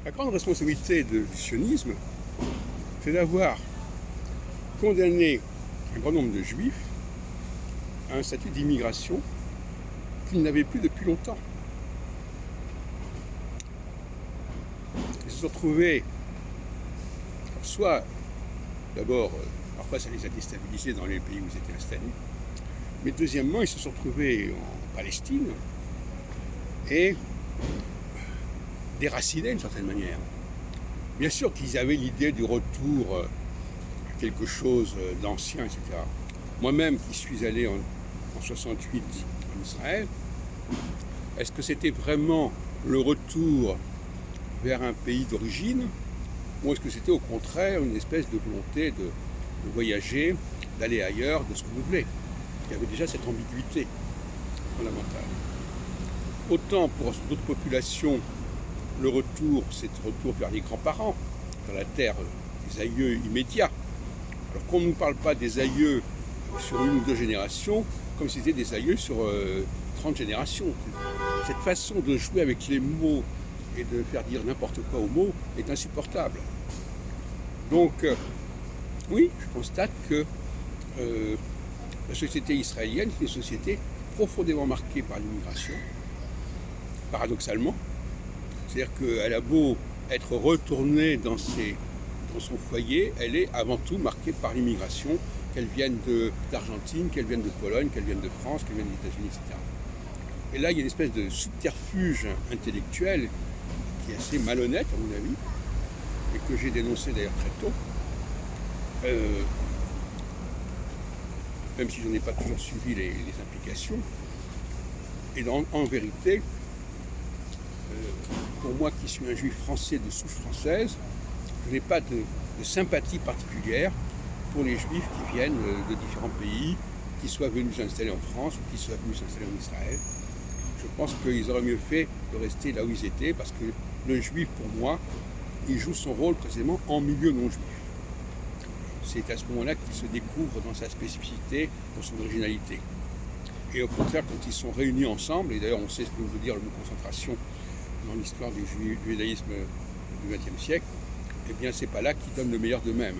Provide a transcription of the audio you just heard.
La grande responsabilité du sionisme, c'est d'avoir condamné un grand nombre de juifs à un statut d'immigration qu'ils n'avaient plus depuis longtemps. Ils se sont retrouvés, soit d'abord, parfois ça les a déstabilisés dans les pays où ils étaient installés, mais deuxièmement, ils se sont retrouvés en Palestine et déracinés d'une certaine manière. Bien sûr qu'ils avaient l'idée du retour à quelque chose d'ancien, etc. Moi-même qui suis allé en 68 en Israël, est-ce que c'était vraiment le retour vers un pays d'origine ou est-ce que c'était au contraire une espèce de volonté de voyager, d'aller ailleurs, de se renouveler? Il y avait déjà cette ambiguïté fondamentale. Autant pour d'autres populations, le retour, c'est le retour vers les grands-parents, vers la terre des aïeux immédiats. Alors qu'on ne nous parle pas des aïeux sur une ou deux générations, comme si c'était des aïeux sur 30 générations. Cette façon de jouer avec les mots et de faire dire n'importe quoi aux mots est insupportable. Donc, oui, je constate que la société israélienne est une société profondément marquée par l'immigration, paradoxalement. C'est-à-dire qu'elle a beau être retournée dans son foyer, elle est avant tout marquée par l'immigration, qu'elle vienne d'Argentine, qu'elle vienne de Pologne, qu'elle vienne de France, qu'elle vienne des États-Unis, etc. Et là, il y a une espèce de subterfuge intellectuel qui est assez malhonnête, à mon avis, et que j'ai dénoncé d'ailleurs très tôt, même si je n'en ai pas toujours suivi les implications. Et en vérité, pour moi qui suis un juif français de souche française, je n'ai pas de sympathie particulière pour les juifs qui viennent de différents pays, qui soient venus s'installer en France ou qui soient venus s'installer en Israël. Je pense qu'ils auraient mieux fait de rester là où ils étaient, parce que le juif, pour moi, il joue son rôle précisément en milieu non juif. C'est à ce moment-là qu'il se découvre dans sa spécificité, dans son originalité. Et au contraire, quand ils sont réunis ensemble, et d'ailleurs on sait ce que veut dire le mot concentration dans l'histoire du judaïsme du XXe siècle, eh bien c'est pas là qu'ils donnent le meilleur d'eux-mêmes.